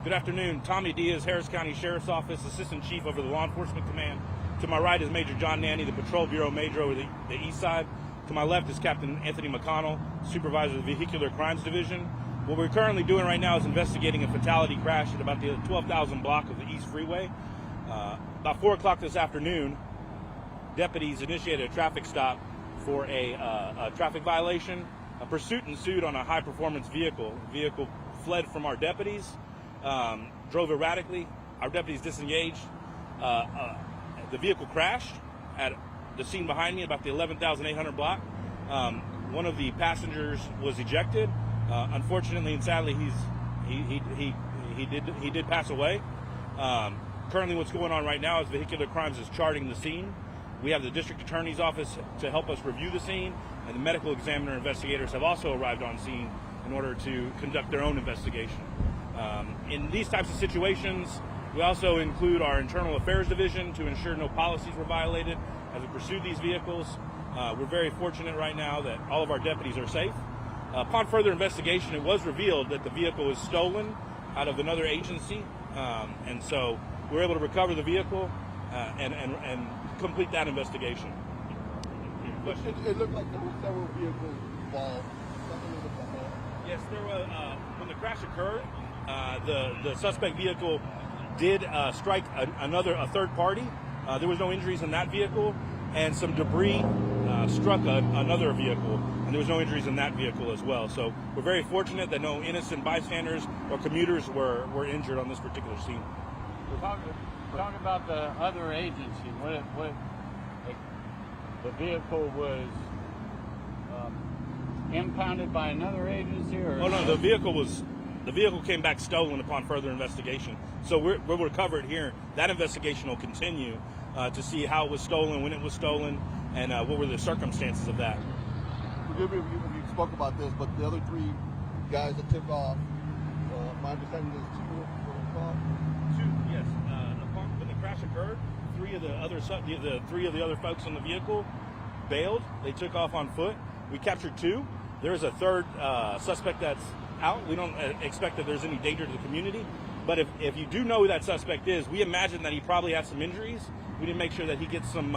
Good afternoon. Tommy Diaz, Harris County Sheriff's Office, Assistant Chief over the Law Enforcement Command. To my right is Major John Nanny, the Patrol Bureau Major over the east side. To my left is Captain Anthony McConnell, Supervisor of the Vehicular Crimes Division. What we're currently doing right now is investigating a fatality crash at about the 12,000 block of the East Freeway. About 4 o'clock this afternoon, deputies initiated a traffic stop for a traffic violation. A pursuit ensued on a high-performance vehicle. The vehicle fled from our deputies. Drove erratically. Our deputies disengaged. The vehicle crashed at the scene behind me, about the 11,800 block. One of the passengers was ejected. Unfortunately and sadly, he did pass away. Currently, what's going on right now is Vehicular Crimes is charting the scene. We have the District Attorney's Office to help us review the scene, and the medical examiner investigators have also arrived on scene in order to conduct their own investigation. In these types of situations, we also include our Internal Affairs Division to ensure no policies were violated as we pursue these vehicles. We're very fortunate right now that all of our deputies are safe. Upon further investigation, it was revealed that the vehicle was stolen out of another agency, and so we're able to recover the vehicle and complete that investigation. It looked like there were several vehicles involved. Yes, there were. When the crash occurred, the suspect vehicle did strike a third party. There was no injuries in that vehicle, and some debris struck another vehicle, and there was no injuries in that vehicle as well. So we're very fortunate that no innocent bystanders or commuters were injured on this particular scene. Talk about the other agency. The vehicle was impounded by another agency, or? Oh no, the vehicle came back stolen upon further investigation. So we'll recover it here. That investigation will continue to see how it was stolen, when it was stolen, and what were the circumstances of that. Forgive me if you spoke about this, but the other three guys that took off, my understanding is two were involved. Two, yes. When the crash occurred, three of the other folks on the vehicle bailed. They took off on foot. We captured two. There is a third suspect that's out. We don't expect that there's any danger to the community. But if you do know who that suspect is, we imagine that he probably has some injuries. We need to make sure that he gets some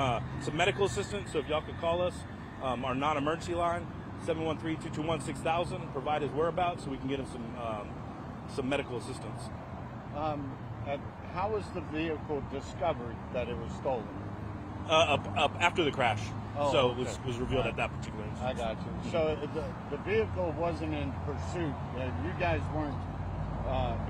medical assistance. So if y'all could call us, our non-emergency line, 713-221-6000, provide his whereabouts so we can get him some medical assistance. How was the vehicle discovered that it was stolen? Up after the crash. Oh, so okay. it was revealed at that particular instance. I got you. So the vehicle wasn't in pursuit. You guys weren't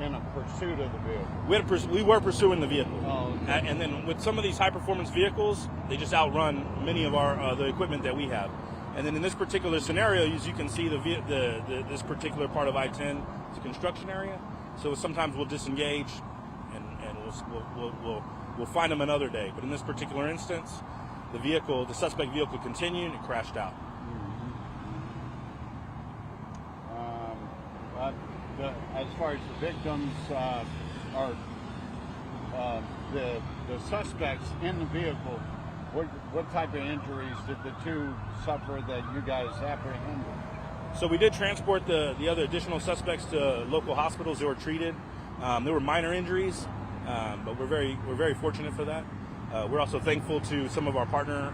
in a pursuit of the vehicle. We were pursuing the vehicle. Oh, okay. And then with some of these high-performance vehicles, they just outrun many of our the equipment that we have. And then in this particular scenario, as you can see, this particular part of I-10 is a construction area. So sometimes we'll disengage, and we'll find them another day. But in this particular instance, the suspect vehicle continued and crashed out. As far as the victims are the suspects in the vehicle, what type of injuries did the two suffer that you guys apprehended? So we did transport the other additional suspects to local hospitals. They were treated. There were minor injuries, but we're very fortunate for that. We're also thankful to some of our partner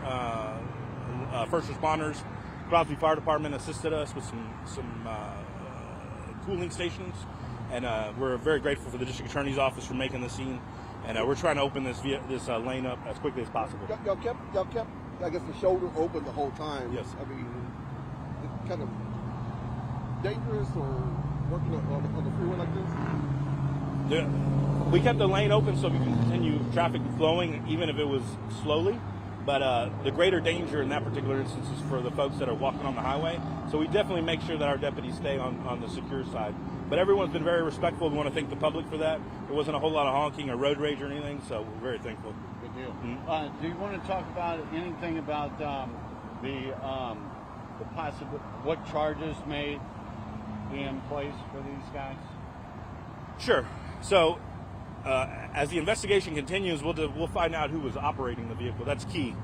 first responders. Crosby Fire Department assisted us with some cooling stations, and we're very grateful for the District Attorney's Office for making the scene. And we're trying to open this lane up as quickly as possible. Y'all kept, I guess, the shoulder open the whole time. Yes. I mean, it's kind of dangerous or working on the freeway like this? We kept the lane open so we can continue traffic flowing, even if it was slowly. But the greater danger in that particular instance is for the folks that are walking on the highway. So we definitely make sure that our deputies stay on the secure side. But everyone's been very respectful. We want to thank the public for that. There wasn't a whole lot of honking or road rage or anything, so we're very thankful. Good deal. Mm-hmm. Do you want to talk about anything about the possible, what charges may be in place for these guys? Sure. So as the investigation continues, we'll find out who was operating the vehicle. That's key,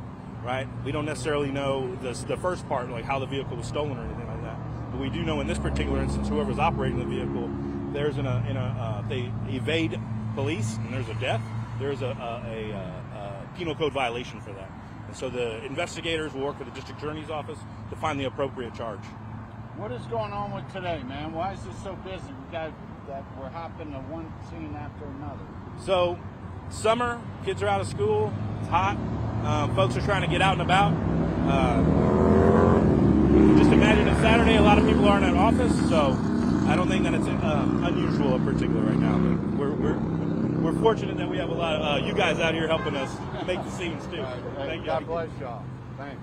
right? We don't necessarily know the first part, like how the vehicle was stolen or anything like that. But we do know in this particular instance, whoever's operating the vehicle there's if they evade police and there's a death, there's a penal code violation for that. And so the investigators will work with the district attorney's office to find the appropriate charge. What is going on with today, man? Why is this so busy? We're hopping to one scene after another. So, summer, kids are out of school, it's hot, folks are trying to get out and about. Just imagine it's Saturday, a lot of people aren't at office, so I don't think that it's unusual in particular right now. But we're fortunate that we have a lot of you guys out here helping us make the scenes too. Right. Thank you. God bless y'all. Thanks.